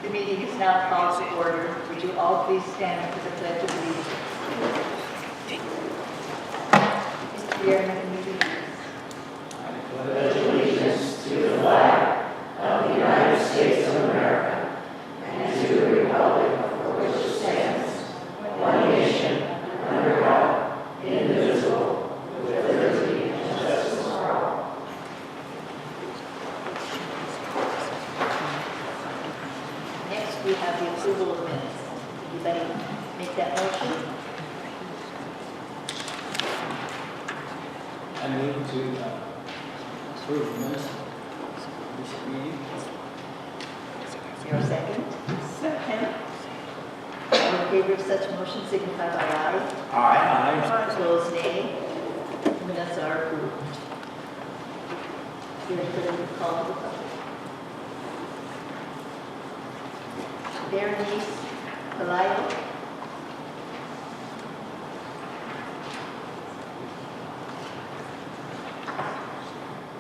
The meeting is now called to order. Would you all please stand for the Pledge of Allegiance? Mr. Chairman, can you lead? I pledge allegiance to the flag of the United States of America and to the republic for which it stands, one nation, under God, indivisible, with liberty and justice for all. Next, we have the approval of minutes. Anybody make that motion? I move to approve the minutes of this meeting. Your second? Second. All in favor of such motion signify by aye. Aye. Opposed, nay. Minutes are approved. Here for the call to the public. Berenice Palayo.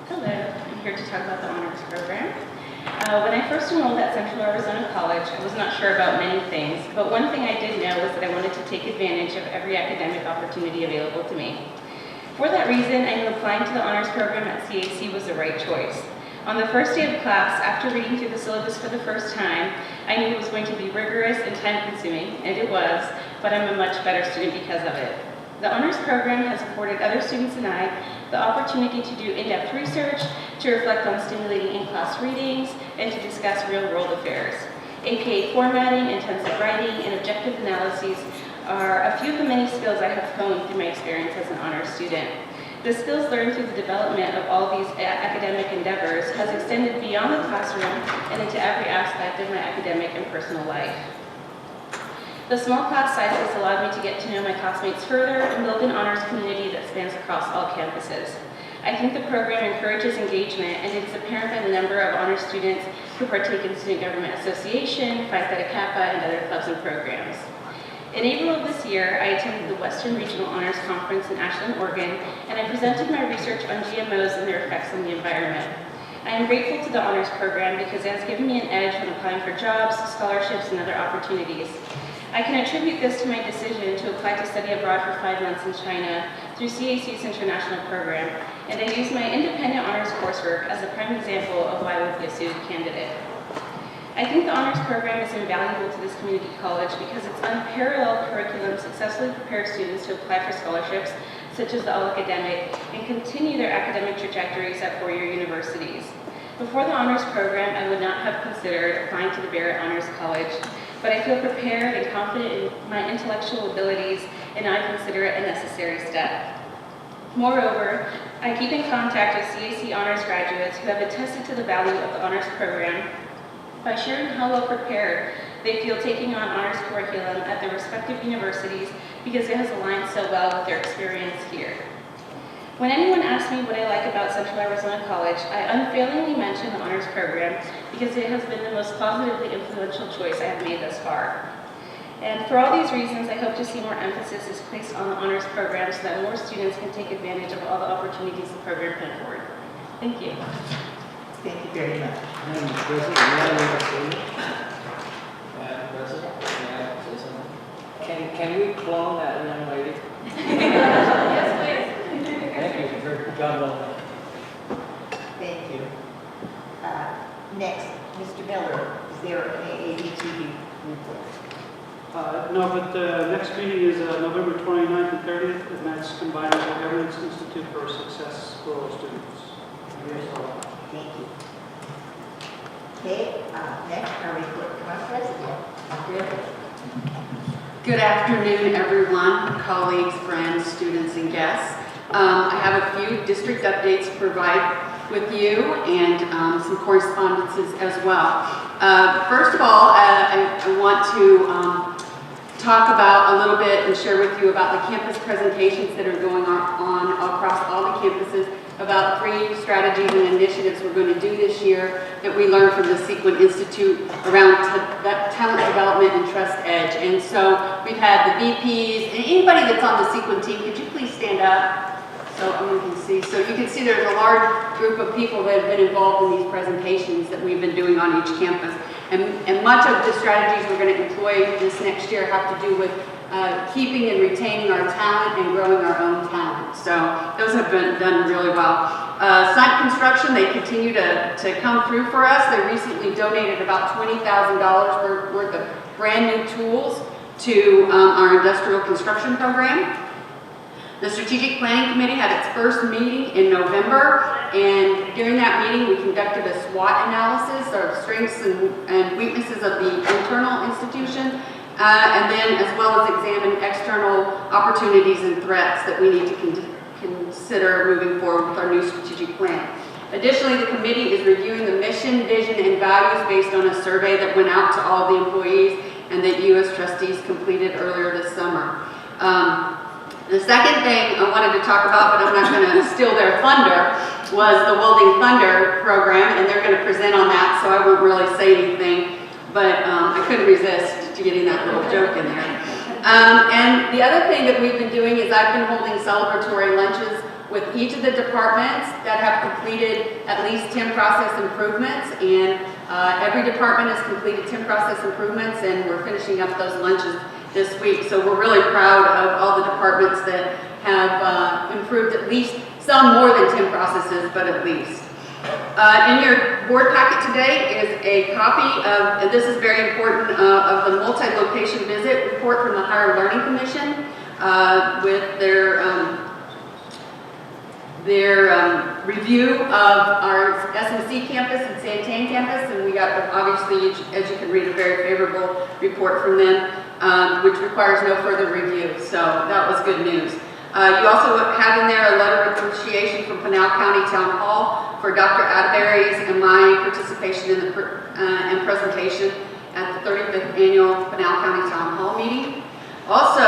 Hello, I'm here to talk about the honors program. When I first enrolled at Central Arizona College, I was not sure about many things, but one thing I did know was that I wanted to take advantage of every academic opportunity available to me. For that reason, I knew applying to the honors program at CAC was the right choice. On the first day of class, after reading through the syllabus for the first time, I knew it was going to be rigorous and time-consuming, and it was, but I'm a much better student because of it. The honors program has afforded other students and I the opportunity to do in-depth research, to reflect on stimulating in-class readings, and to discuss real-world affairs. APA formatting, intensive writing, and objective analyses are a few of the many skills I have honed through my experience as an honors student. The skills learned through the development of all these academic endeavors has extended beyond the classroom and into every aspect of my academic and personal life. The small class sizes allowed me to get to know my classmates further and build an honors community that spans across all campuses. I think the program encourages engagement, and it is apparent by the number of honors students who partake in Student Government Association, Phi Theta Kappa, and other clubs and programs. In April of this year, I attended the Western Regional Honors Conference in Ashland, Oregon, and I presented my research on GMOs and their effects on the environment. I am grateful to the honors program because it has given me an edge when applying for jobs, scholarships, and other opportunities. I can attribute this to my decision to apply to study abroad for 5 months in China through CAC's international program, and I use my independent honors coursework as a prime example of why I would be a suited candidate. I think the honors program is invaluable to this community college because its unparalleled curriculum successfully prepares students to apply for scholarships such as the All-Academic and continue their academic trajectories at four-year universities. Before the honors program, I would not have considered applying to the Barrett Honors College, but I feel prepared and confident in my intellectual abilities, and I consider it a necessary step. Moreover, I keep in contact with CAC honors graduates who have attested to the value of the honors program by sharing how well prepared they feel taking on honors curriculum at their respective universities because it has aligned so well with their experience here. When anyone asks me what I like about Central Arizona College, I unfailingly mention the honors program because it has been the most positively influential choice I have made thus far. And for all these reasons, I hope to see more emphasis is placed on the honors program so that more students can take advantage of all the opportunities the program can afford. Thank you. Thank you very much. Madam President, may I make a statement? Madam President, may I say something? Can we clone that young lady? Yes, please. Thank you for your job well done. Thank you. Next, Mr. Miller, is there an AABTV report? No, but the next meeting is November 29th and 30th, and that's combined with the Governance Institute for Success for all students. Thank you. Okay, next, our report from our president. Good afternoon, everyone, colleagues, friends, students, and guests. I have a few district updates to provide with you and some correspondences as well. First of all, I want to talk about a little bit and share with you about the campus presentations that are going on across all the campuses about 3 strategies and initiatives we're going to do this year that we learned from the Sequin Institute around talent development and Trust Edge. And so we've had the VPs, and anybody that's on the Sequin team, could you please stand up So everyone can see. So you can see there's a large group of people that have been involved in these presentations that we've been doing on each campus. And much of the strategies we're going to employ this next year have to do with keeping and retaining our talent and growing our own talent. So those have been done really well. Site construction, they continue to come through for us. They recently donated about $20,000 worth of brand new tools to our industrial construction program. The Strategic Planning Committee had its first meeting in November, and during that meeting we conducted a SWOT analysis of strengths and weaknesses of the internal institution, and then as well as examine external opportunities and threats that we need to consider moving forward with our new strategic plan. Additionally, the committee is reviewing the mission, vision, and values based on a survey that went out to all the employees and that you as trustees completed earlier this summer. The second thing I wanted to talk about, but I'm not going to steal their thunder, was the Welding Thunder program, and they're going to present on that, so I won't really say anything, but I couldn't resist getting that little joke in there. And the other thing that we've been doing is I've been holding celebratory lunches with each of the departments that have completed at least 10 process improvements, and every department has completed 10 process improvements, and we're finishing up those lunches this week. So we're really proud of all the departments that have improved at least some more than 10 processes, but at least. In your board packet today is a copy of, and this is very important, of the multi-location visit report from the Higher Learning Commission with their review of our SMC campus and Santan campus, and we got, obviously, as you can read, a very favorable report from them, which requires no further review, so that was good news. You also have in there a letter of appreciation from Pinal County Town Hall for Dr. Atterbury's and my participation in the presentation at the 35th Annual Pinal County Town Hall meeting. Also,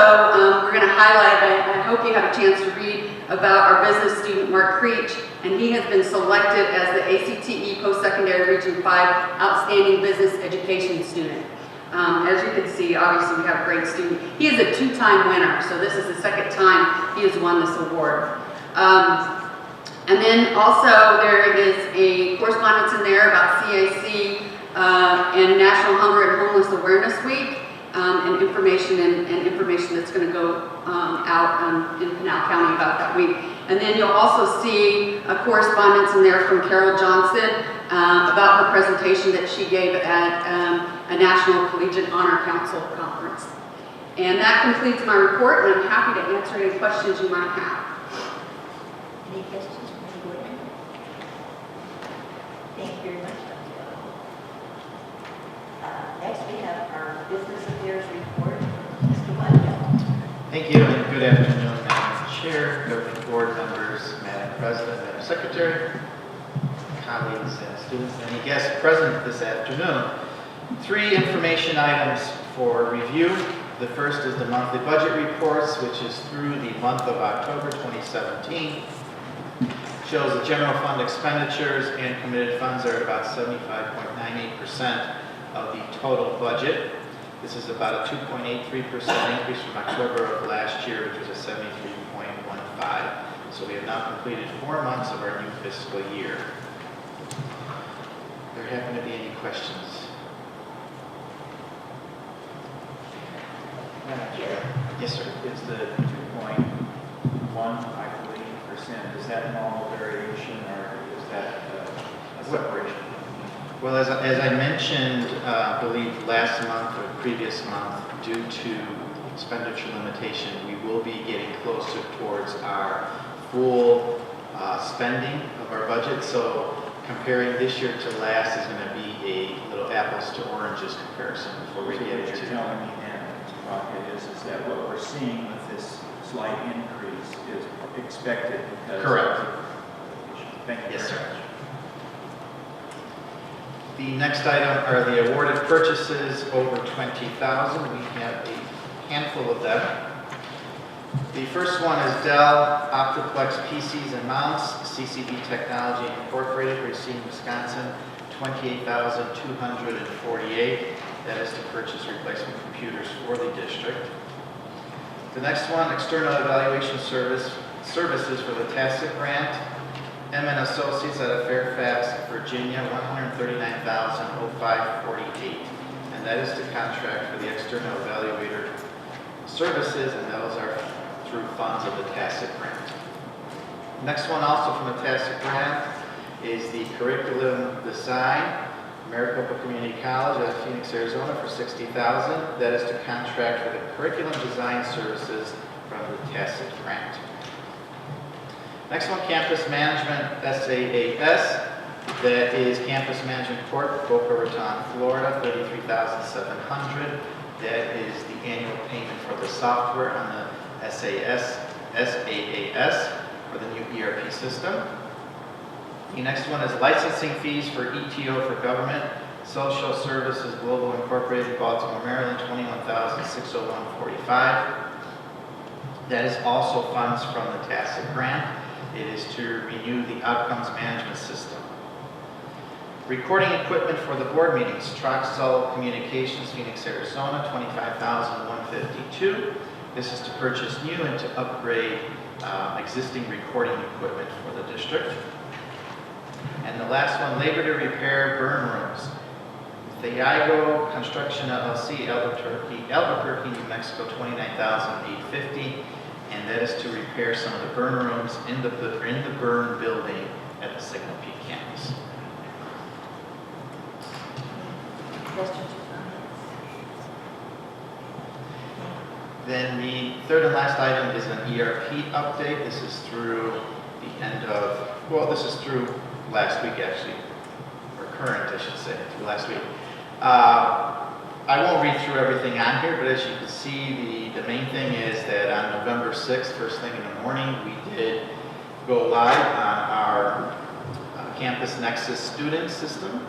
we're going to highlight, I hope you have a chance to read about our business student, Mark Creech, and he has been selected as the ACTE Post-Secondary Region 5 Outstanding Business Education Student. As you can see, obviously we have a great student. He is a two-time winner, so this is the second time he has won this award. And then also there is a correspondence in there about CAC and National Hunger and Homeless Awareness Week. And information that's going to go out in Pinal County about that week. And then you'll also see a correspondence in there from Carol Johnson about her presentation that she gave at a National Collegiate Honor Council conference. And that concludes my report, and I'm happy to answer any questions you might have. Any questions from anybody? Thank you very much, Dr. Next, we have our Business Affairs report. Mr. Whitehall. Thank you, and good afternoon, Madam Chair, governing board members, Madam President, Madam Secretary, colleagues and students, and any guests present this afternoon. 3 information items for review. The first is the monthly budget reports, which is through the month of October 2017. Shows the general fund expenditures and committed funds are at about 75.98% of the total budget. This is about a 2.83% increase from October of last year, which was a 73.15. So we have now completed 4 months of our new fiscal year. There happen to be any questions? Yes, sir. Is the 2.1, I believe, %, is that normal variation, or is that a separation? Well, as I mentioned, I believe last month or previous month, due to expenditure limitation, we will be getting closer towards our full spending of our budget. So comparing this year to last is going to be a little apples to oranges comparison before we get into. What you're telling me then, is that what we're seeing with this slight increase is expected because Correct. Thank you. Yes, sir. The next item are the awarded purchases over $20,000. We have a handful of them. The first one is Dell Optiplex PCs and Mounts, CCB Technology Incorporated, Racine, Wisconsin, $28,248. That is to purchase replacement computers for the district. The next one, external evaluation service services for the tacit grant. M&A Associates out of Fairfax, Virginia, $139,0548. And that is to contract for the external evaluator services, and those are through funds of the tacit grant. Next one, also from the tacit grant, is the curriculum design. Maricopa Community College out of Phoenix, Arizona for $60,000. That is to contract for the curriculum design services from the tacit grant. Next one, campus management, SAAS. That is Campus Management Corp., Boca Raton, Florida, $33,700. That is the annual payment for the software on the SAAS for the new ERP system. The next one is licensing fees for ETO for government, Social Services Global Incorporated, Baltimore, Maryland, $21,601.45. That is also funds from the tacit grant. It is to renew the outcomes management system. Recording equipment for the board meetings, Troxel Communications, Phoenix, Arizona, $25,152. This is to purchase new and to upgrade existing recording equipment for the district. And the last one, labor to repair burn rooms. Thiago Construction LLC, Albuquerque, New Mexico, $29,850. And that is to repair some of the burn rooms in the burn building at the Signal Peak campus. Questions or comments? Then the third and last item is an ERP update. This is through the end of, well, this is through last week actually, or current, I should say, through last week. I won't read through everything on here, but as you can see, the main thing is that on November 6th, first thing in the morning, we did go live on our Campus Nexus student system.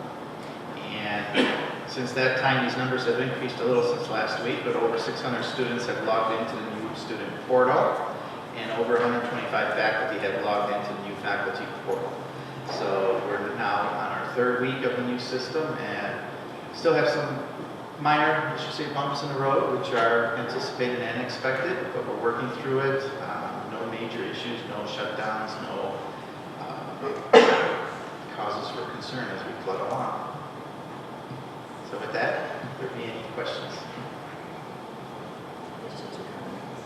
And since that time, these numbers have increased a little since last week, but over 600 students have logged into the new student portal, and over 125 faculty have logged into the new faculty portal. So we're now on our third week of the new system, and still have some minor, I should say, bumps in the road, which are anticipated and expected, but we're working through it. No major issues, no shutdowns, no causes for concern as we plug along. So with that, if there be any questions? Questions or comments?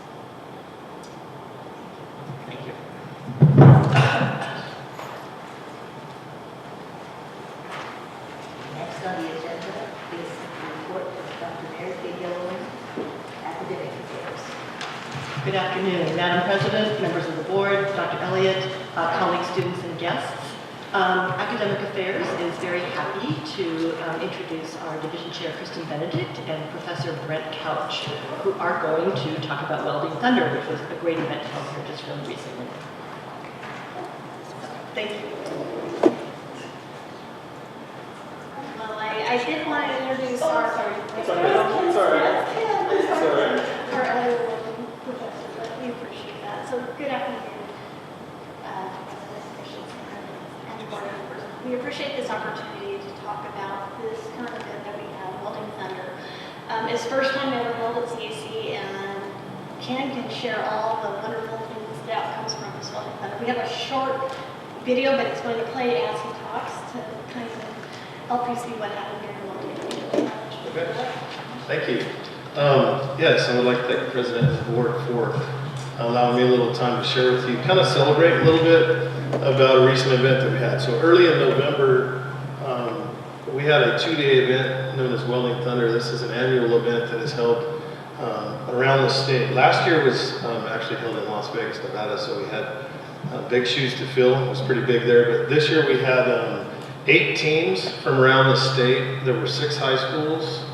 Thank you. Next on the agenda is the report of Dr. Mary K. Gilliland, Academic Affairs. Good afternoon, Madam President, members of the board, Dr. Elliott, colleagues, students, and guests. Academic Affairs is very happy to introduce our Division Chair, Kristen Benedict, and Professor Brent Couch, who are going to talk about Welding Thunder, which was a great event held here just really recently. Thank you. Well, I did want to introduce our... Sorry. Our other professor, but we appreciate that. So good afternoon, and board members. We appreciate this opportunity to talk about this current event that we have, Welding Thunder. It's the first time ever held at CAC, and Ken can share all the wonderful things that comes from this Welding Thunder. We have a short video, but it's going to play as he talks to kind of help you see what happened here in Welding. Okay. Thank you. Yes, I would like to thank the President and the board for allowing me a little time to share with you, kind of celebrate a little bit about a recent event that we had. So early in November, we had a two-day event known as Welding Thunder. This is an annual event that is held around the state. Last year was actually held in Las Vegas, Nevada, so we had big shoes to fill. It was pretty big there, but this year we had 8 teams from around the state. There were 6 high schools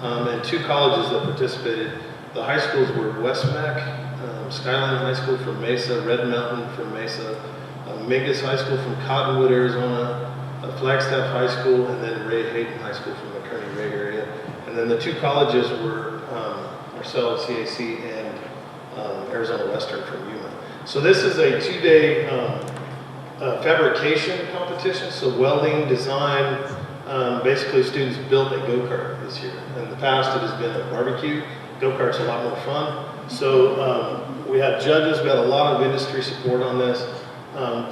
and 2 colleges that participated. The high schools were Westmac, Skyline High School from Mesa, Red Mountain from Mesa, Mingus High School from Cottonwood, Arizona, Flagstaff High School, and then Ray Hayden High School from the Kearney Ray area. And then the 2 colleges were ourselves, CAC, and Arizona Western from Yuma. So this is a 2-day fabrication competition, so welding, design. Basically, students built a go-kart this year. In the past, it has been a barbecue. Go-kart's a lot more fun. So We had judges, we had a lot of industry support on this.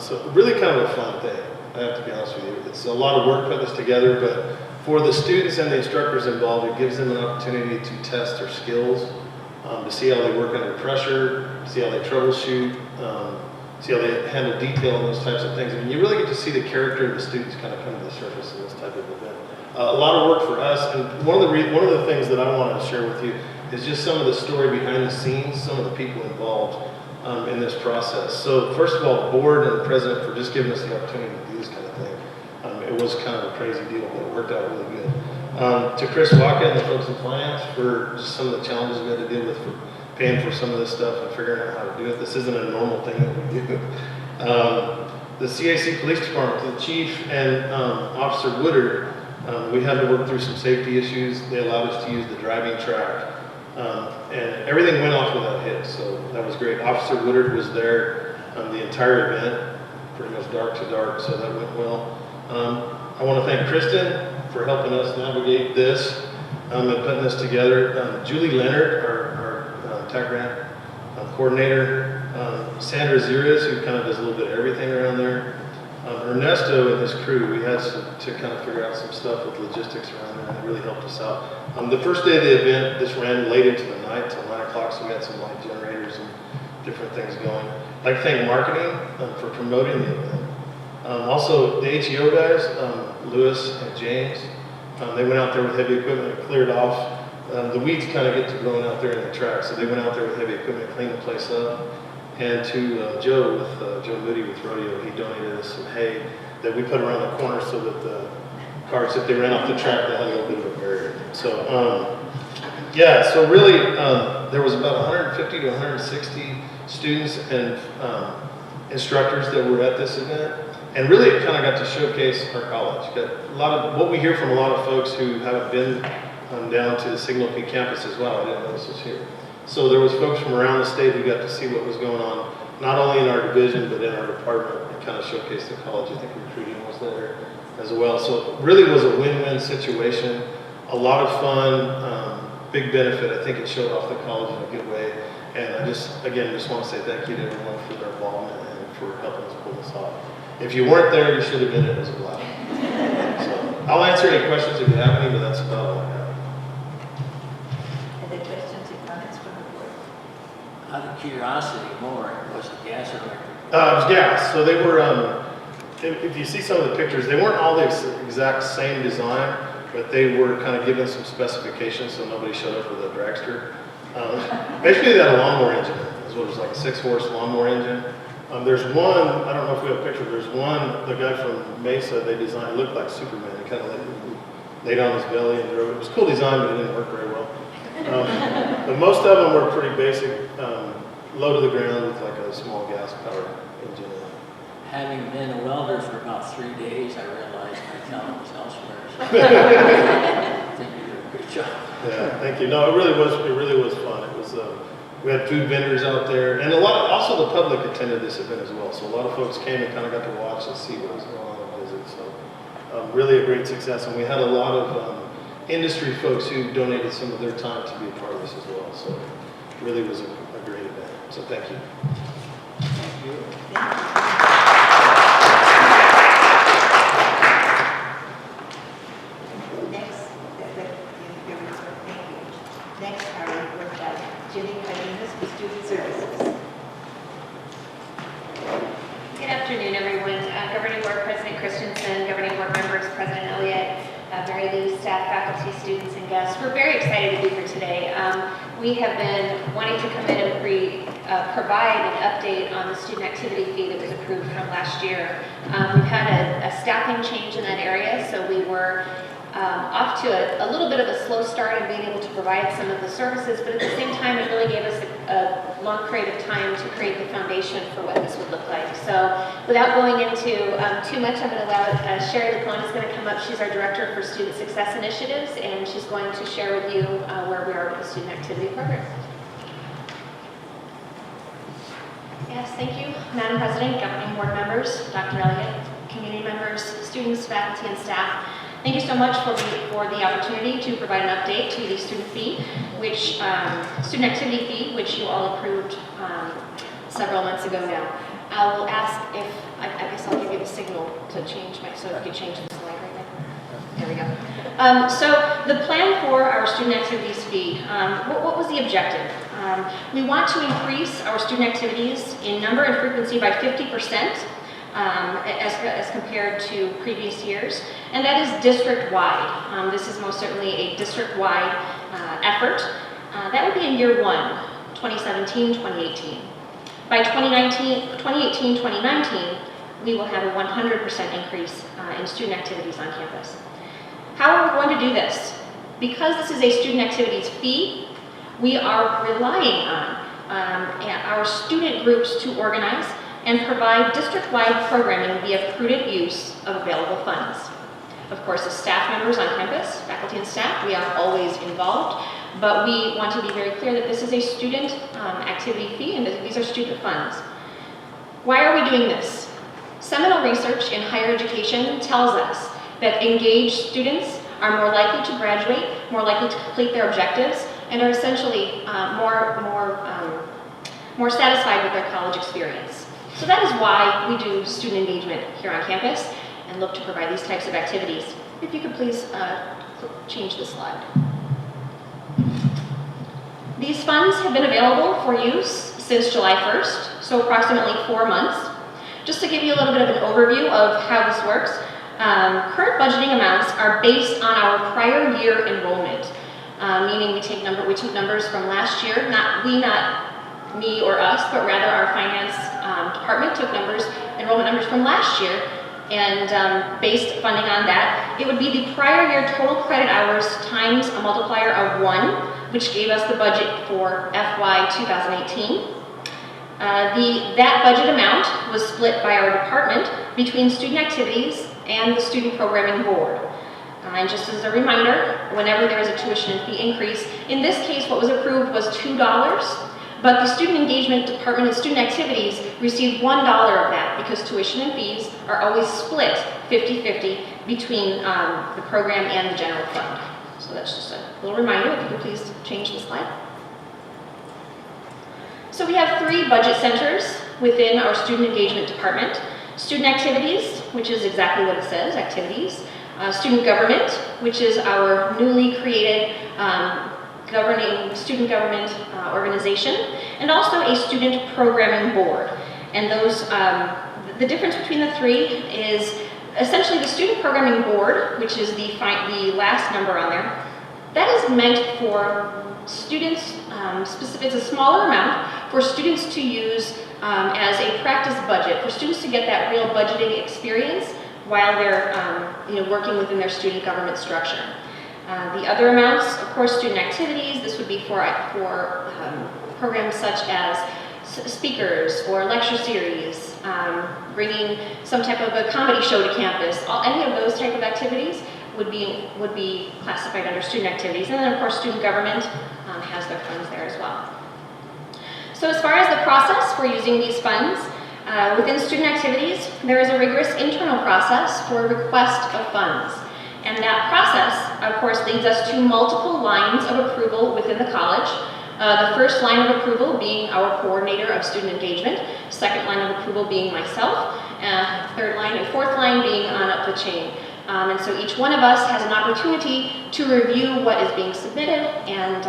So really kind of a fun thing, I have to be honest with you. It's a lot of work putting this together, but for the students and the instructors involved, it gives them an opportunity to test their skills, to see how they work under pressure, see how they troubleshoot, see how they handle detail and those types of things. I mean, you really get to see the character of the students kind of come to the surface in this type of event. A lot of work for us, and one of the things that I want to share with you is just some of the story behind the scenes, some of the people involved in this process. So first of all, the board and the president for just giving us the opportunity to do this kind of thing. It was kind of a crazy deal, but it worked out really good. To Chris Waka and the folks in finance for just some of the challenges we had to deal with for paying for some of this stuff and figuring out how to do it. This isn't a normal thing that we do. The CAC Police Department, the chief and Officer Woodard, we had to work through some safety issues. They allowed us to use the driving track. And everything went off without hits, so that was great. Officer Woodard was there the entire event, pretty much dark to dark, so that went well. I want to thank Kristen for helping us navigate this and putting this together. Julie Leonard, our TAC grant coordinator. Sandra Zirias, who kind of does a little bit of everything around there. Ernesto and his crew, we had to kind of figure out some stuff with logistics around there, and they really helped us out. The first day of the event, this ran late into the night, till 9 o'clock, so we had some light generators and different things going. I'd like to thank marketing for promoting the event. Also, the HEO guys, Lewis and James, they went out there with heavy equipment and cleared off. The weeds kind of get to growing out there in the track, so they went out there with heavy equipment, cleaned the place up. And to Joe Moody with Rodeo, he donated us some hay that we put around the corner so that the cars, if they ran off the track, they had a little bit of a barrier. So, yeah, so really, there was about 150 to 160 students and instructors that were at this event. And really, it kind of got to showcase our college. Got a lot of what we hear from a lot of folks who haven't been down to the Signal Peak campus as well. I didn't know this was here. So there was folks from around the state who got to see what was going on, not only in our division, but in our department, and kind of showcase the college. I think recruiting was there as well. So it really was a win-win situation, a lot of fun, big benefit. I think it showed off the college in a good way. And I just want to say thank you to everyone for their involvement and for helping us pull this off. If you weren't there, you should have been. It was a blast. So I'll answer any questions if you have any, but that's about all I have. Any questions or comments from the board? Out of curiosity, more, was it gas or electric? It was gas. So they were, if you see some of the pictures, they weren't all the exact same design, but they were kind of given some specifications so nobody showed up with a dragster. Basically, they had a lawnmower engine. It was like a 6-horse lawnmower engine. There's one, I don't know if we have a picture, there's one, the guy from Mesa, they designed, it looked like Superman. He kind of laid on his belly and drove it. It was a cool design, but it didn't work very well. But most of them were pretty basic, low to the ground with like a small gas powered engine. Having been a welder for about 3 days, I realized my talent was elsewhere. So I think you did a good job. Yeah, thank you. No, it really was fun. It was, we had food vendors out there, and also the public attended this event as well. So a lot of folks came and kind of got to watch and see what was going on and visit. So really a great success, and we had a lot of industry folks who donated some of their time to be a part of this as well. So it really was a great event. So thank you. Thank you. Next, our report by Jenny Cardenas with Student Services. Good afternoon, everyone. Governing Board President Christensen, Governing Board members, President Elliott, Mary Lou, staff, faculty, students, and guests. We're very excited to be here today. We have been wanting to come in and provide an update on the student activity fee that was approved from last year. We've had a staffing change in that area, so we were off to a little bit of a slow start in being able to provide some of the services, but at the same time, it really gave us a long period of time to create the foundation for what this would look like. So without going into too much, I'm going to allow Sherry Lacone is going to come up. She's our Director for Student Success Initiatives, and she's going to share with you where we are with the Student Activity Program. Yes, thank you, Madam President, Governing Board members, Dr. Elliott, community members, students, faculty, and staff. Thank you so much for the opportunity to provide an update to the student fee, which student activity fee, which you all approved several months ago now. I will ask if, I guess I'll give you the signal to change so if you could change the slide right now. There we go. So the plan for our student activities fee, what was the objective? We want to increase our student activities in number and frequency by 50%. As compared to previous years, and that is district-wide. This is most certainly a district-wide effort. That would be in year 1, 2017, 2018. By 2018, 2019, we will have a 100% increase in student activities on campus. How are we going to do this? Because this is a student activities fee, we are relying on our student groups to organize and provide district-wide programming via prudent use of available funds. Of course, as staff members on campus, faculty and staff, we are always involved, but we want to be very clear that this is a student activity fee and that these are student funds. Why are we doing this? Seminal research in higher education tells us that engaged students are more likely to graduate, more likely to complete their objectives, and are essentially more satisfied with their college experience. So that is why we do student engagement here on campus and look to provide these types of activities. If you could please change the slide. These funds have been available for use since July 1st, so approximately 4 months. Just to give you a little bit of an overview of how this works, current budgeting amounts are based on our prior year enrollment, meaning we took numbers from last year, not me or us, but rather our finance department took enrollment numbers from last year, and based funding on that, it would be the prior year total credit hours times a multiplier of 1, which gave us the budget for FY 2018. That budget amount was split by our department between student activities and the student programming board. And just as a reminder, whenever there is a tuition and fee increase, in this case what was approved was $2, but the student engagement department and student activities received $1 of that because tuition and fees are always split 50-50 between the program and the general fund. So that's just a little reminder, if you could please change the slide. So we have 3 budget centers within our student engagement department. Student activities, which is exactly what it says, activities. Student government, which is our newly created governing student government organization, and also a student programming board. And those, the difference between the 3 is essentially the student programming board, which is the last number on there. That is meant for students, it's a smaller amount for students to use as a practice budget, for students to get that real budgeting experience while they're working within their student government structure. The other amounts, of course, student activities. This would be for programs such as speakers or lecture series, bringing some type of a comedy show to campus. Any of those type of activities would be classified under student activities. And then, of course, student government has their funds there as well. So as far as the process for using these funds, within student activities, there is a rigorous internal process for request of funds. And that process, of course, leads us to multiple lines of approval within the college. The first line of approval being our coordinator of student engagement, second line of approval being myself, third line and fourth line being on up the chain. And so each one of us has an opportunity to review what is being submitted and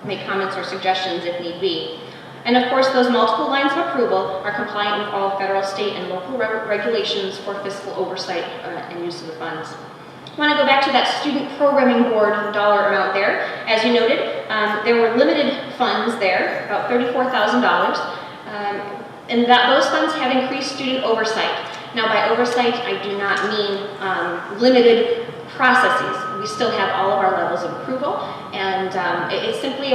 make comments or suggestions if need be. And of course, those multiple lines of approval are compliant with all federal, state, and local regulations for fiscal oversight and use of the funds. I want to go back to that student programming board dollar amount there. As you noted, there were limited funds there, about $34,000, and those funds have increased student oversight. Now, by oversight, I do not mean limited processes. We still have all of our levels of approval, and it's simply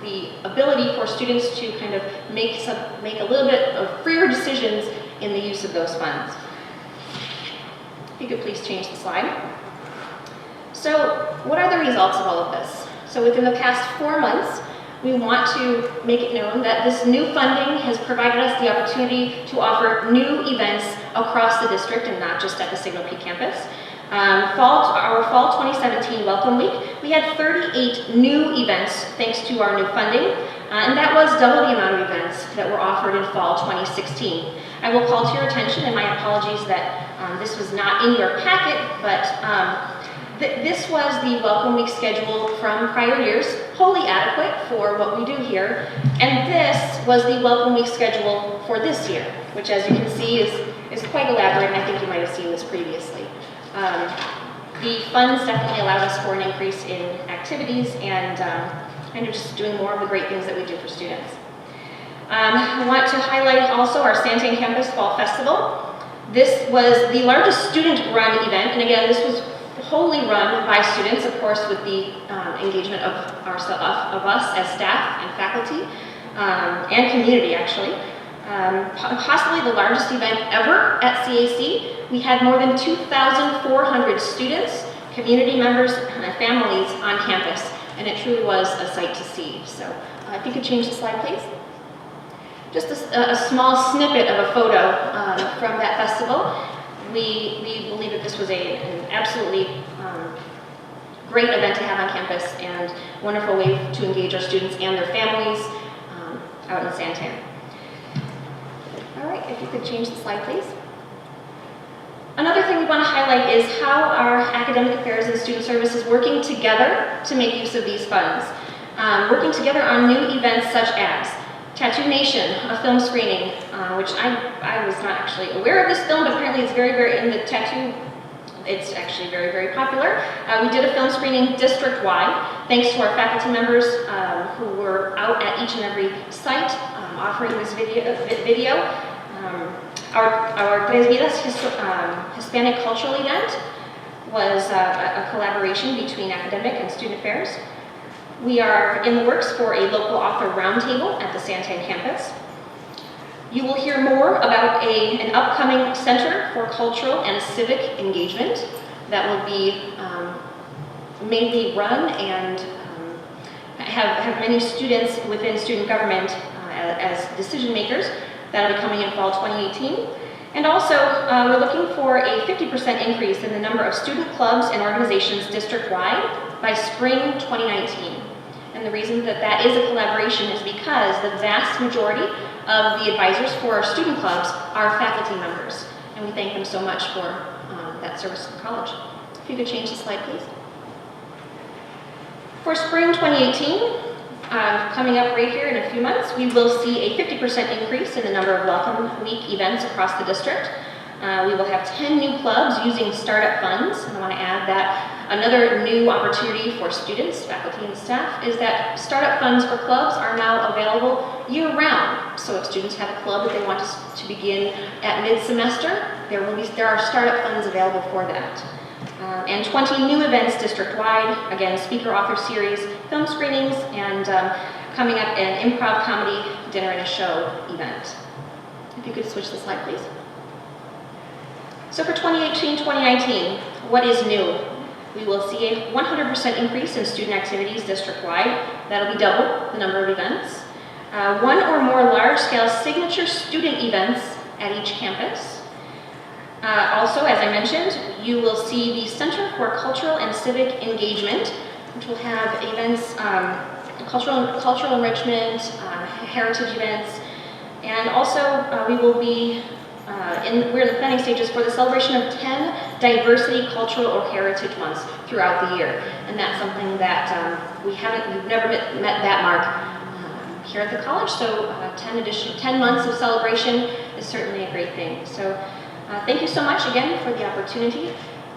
the ability for students to kind of make a little bit of freer decisions in the use of those funds. If you could please change the slide. So what are the results of all of this? So within the past 4 months, we want to make it known that this new funding has provided us the opportunity to offer new events across the district and not just at the Signal Peak campus. Our fall 2017 Welcome Week, we had 38 new events thanks to our new funding, and that was double the amount of events that were offered in fall 2016. I will call to your attention, and my apologies that this was not in your packet, but this was the Welcome Week schedule from prior years, wholly adequate for what we do here, and this was the Welcome Week schedule for this year, which as you can see is quite elaborate, and I think you might have seen this previously. The funds definitely allowed us for an increase in activities and kind of just doing more of the great things that we do for students. I want to highlight also our Santan Campus Fall Festival. This was the largest student-run event, and again, this was wholly run by students, of course, with the engagement of us as staff and faculty and community, actually. Possibly the largest event ever at CAC. We had more than 2,400 students, community members, and families on campus, and it truly was a sight to see. So if you could change the slide, please. Just a small snippet of a photo from that festival. We believe that this was an absolutely great event to have on campus and wonderful way to engage our students and their families out in Santan. All right, if you could change the slide, please. Another thing we want to highlight is how our academic affairs and student service is working together to make use of these funds. Working together on new events such as Tattoo Nation, a film screening, which I was not actually aware of this film, but apparently it's very, very in the tattoo. It's actually very, very popular. We did a film screening district-wide, thanks to our faculty members who were out at each and every site offering this video. Our Tres Vidas Hispanic Cultural event was a collaboration between academic and student affairs. We are in the works for a local author roundtable at the Santan campus. You will hear more about an upcoming Center for Cultural and Civic Engagement that will be mainly run and have many students within student government as decision makers. That'll be coming in fall 2018. And also, we're looking for a 50% increase in the number of student clubs and organizations district-wide by spring 2019. And the reason that that is a collaboration is because the vast majority of the advisors for our student clubs are faculty members. And we thank them so much for that service to the college. If you could change the slide, please. For spring 2018, coming up right here in a few months, we will see a 50% increase in the number of Welcome Week events across the district. We will have 10 new clubs using startup funds. And I want to add that another new opportunity for students, faculty, and staff is that startup funds for clubs are now available year-round. So if students have a club that they want to begin at mid-semester, there are startup funds available for that. And 20 new events district-wide, again, speaker-author series, film screenings, and coming up an improv comedy dinner and a show event. If you could switch the slide, please. So for 2018-2019, what is new? We will see a 100% increase in student activities district-wide. That'll be double the number of events. One or more large-scale signature student events at each campus. Also, as I mentioned, you will see the Center for Cultural and Civic Engagement, which will have events, cultural enrichment, heritage events, and also we will be we're in the planning stages for the celebration of 10 diversity, cultural, or heritage months throughout the year. And that's something that we've never met that mark here at the college. So 10 months of celebration is certainly a great thing. So thank you so much again for the opportunity.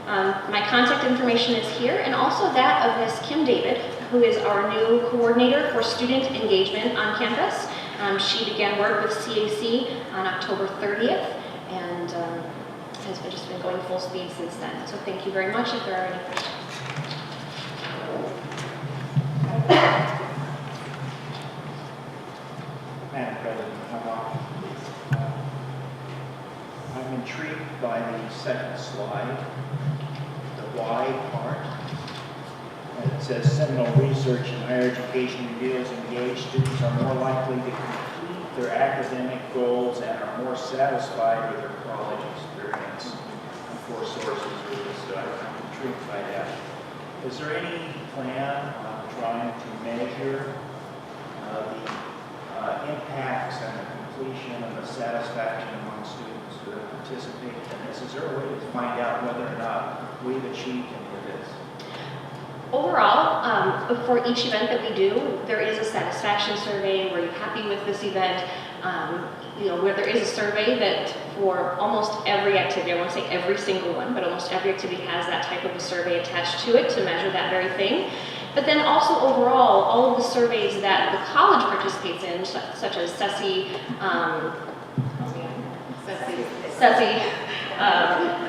My contact information is here, and also that of Ms. Kim David, who is our new coordinator for student engagement on campus. She began work with CAC on October 30th, and has just been going full speed since then. So thank you very much if there are any questions. Madam President, I'm intrigued by the second slide, the why part. It says seminal research in higher education reveals engaged students are more likely to complete their academic goals and are more satisfied with their college experience. four sources with this, so I'm intrigued by that. Is there any plan on trying to measure the impacts and the completion and the satisfaction among students who have participated in this? Is there a way to find out whether or not we've achieved any of this? Overall, for each event that we do, there is a satisfaction survey. Were you happy with this event? Where there is a survey that for almost every activity, I won't say every single one, but almost every activity has that type of a survey attached to it to measure that very thing. But then also overall, all of the surveys that the college participates in, such as CESI,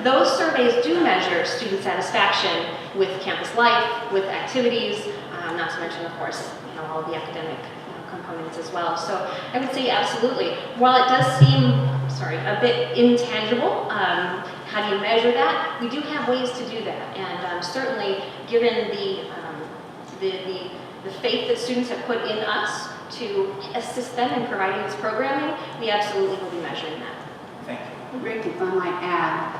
those surveys do measure student satisfaction with campus life, with activities, not to mention, of course, all the academic components as well. So I would say absolutely. While it does seem, a bit intangible, how do you measure that? We do have ways to do that, and certainly given the faith that students have put in us to assist them in providing this programming, we absolutely will be measuring that. Thank you. Rick, if I might add,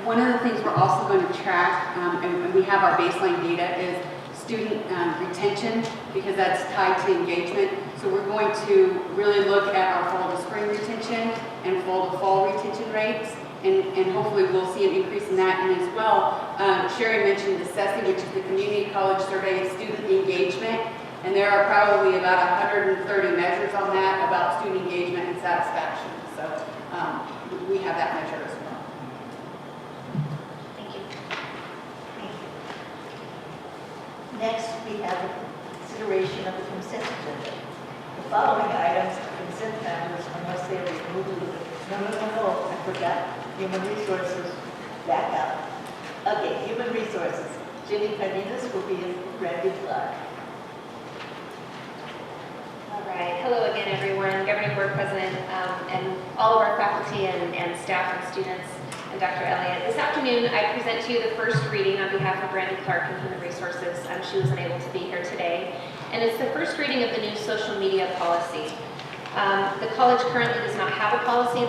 one of the things we're also going to track, and we have our baseline data, is student retention, because that's tied to engagement. So we're going to really look at our fall to spring retention and fall to fall retention rates, and hopefully we'll see an increase in that. And as well, Sherry mentioned the CESI, which is the Community College Survey of Student Engagement, and there are probably about 130 measures on that about student engagement and satisfaction. So we have that measure as well. Thank you. Thank you. Next, we have the consideration of the consent agenda. The following items are consent matters unless they are removed. No, I forgot. Human Resources, back up. Okay, Human Resources. Jenny Cardenas will be in Randy Clark. All right. Hello again, everyone. Governing Board President and all of our faculty and staff and students and Dr. Elliott. This afternoon, I present to you the first reading on behalf of Brandy Clark in Human Resources. She was unable to be here today. And it's the first reading of the new social media policy. The college currently does not have a policy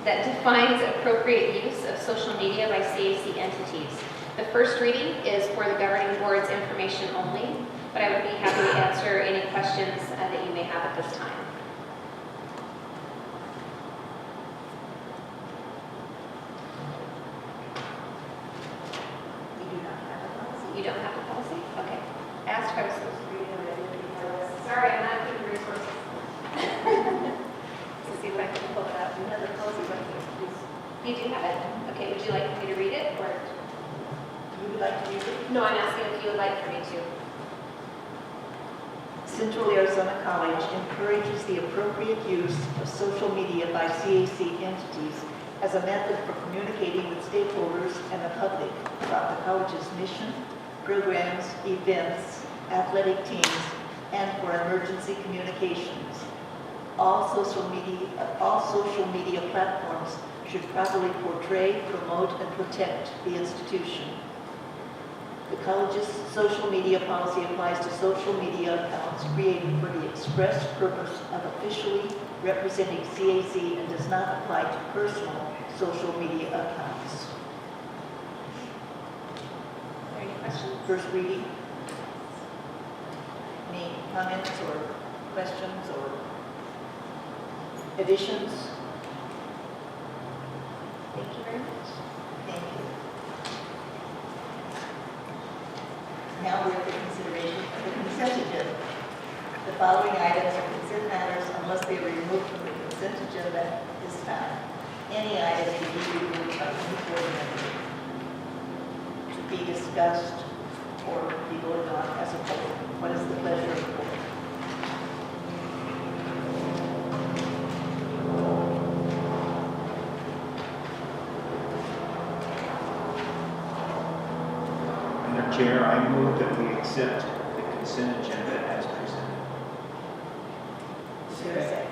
that defines appropriate use of social media by CAC entities. The first reading is for the governing board's information only, but I would be happy to answer any questions that you may have at this time. We do not have a policy. You don't have a policy? Okay. Asked if I was supposed to read it already before this. Sorry, I'm not Human Resources. Let's see if I can pull it up. You have the policy right here, please. You do have it? Okay, would you like me to read it or? You would like to read it? No, I'm asking if you would like for me to. Central Arizona College encourages the appropriate use of social media by CAC entities as a method for communicating with stakeholders and the public about the college's mission, programs, events, athletic teams, and for emergency communications. All social media platforms should properly portray, promote, and protect the institution. The college's social media policy applies to social media accounts created for the express purpose of officially representing CAC and does not apply to personal social media accounts. Are there any questions? First reading. Any comments or questions or additions? Thank you very much. Thank you. Now we're at the consideration of the consent agenda. The following items are consent matters unless they are removed from the consent agenda at this time. Any item may be removed by any board member to be discussed or be voted on as a whole. What is the pleasure of the board? Madam Chair, I move that we accept the consent agenda as presented. Is there a second?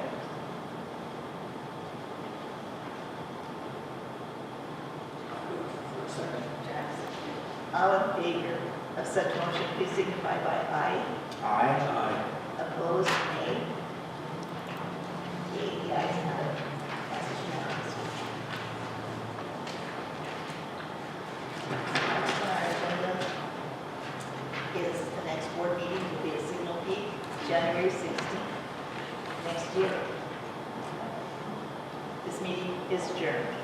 All in favor of such motion, please signify by aye. Aye. Opposed, nay. The ayes have it. Passes unanimously. is adjourned.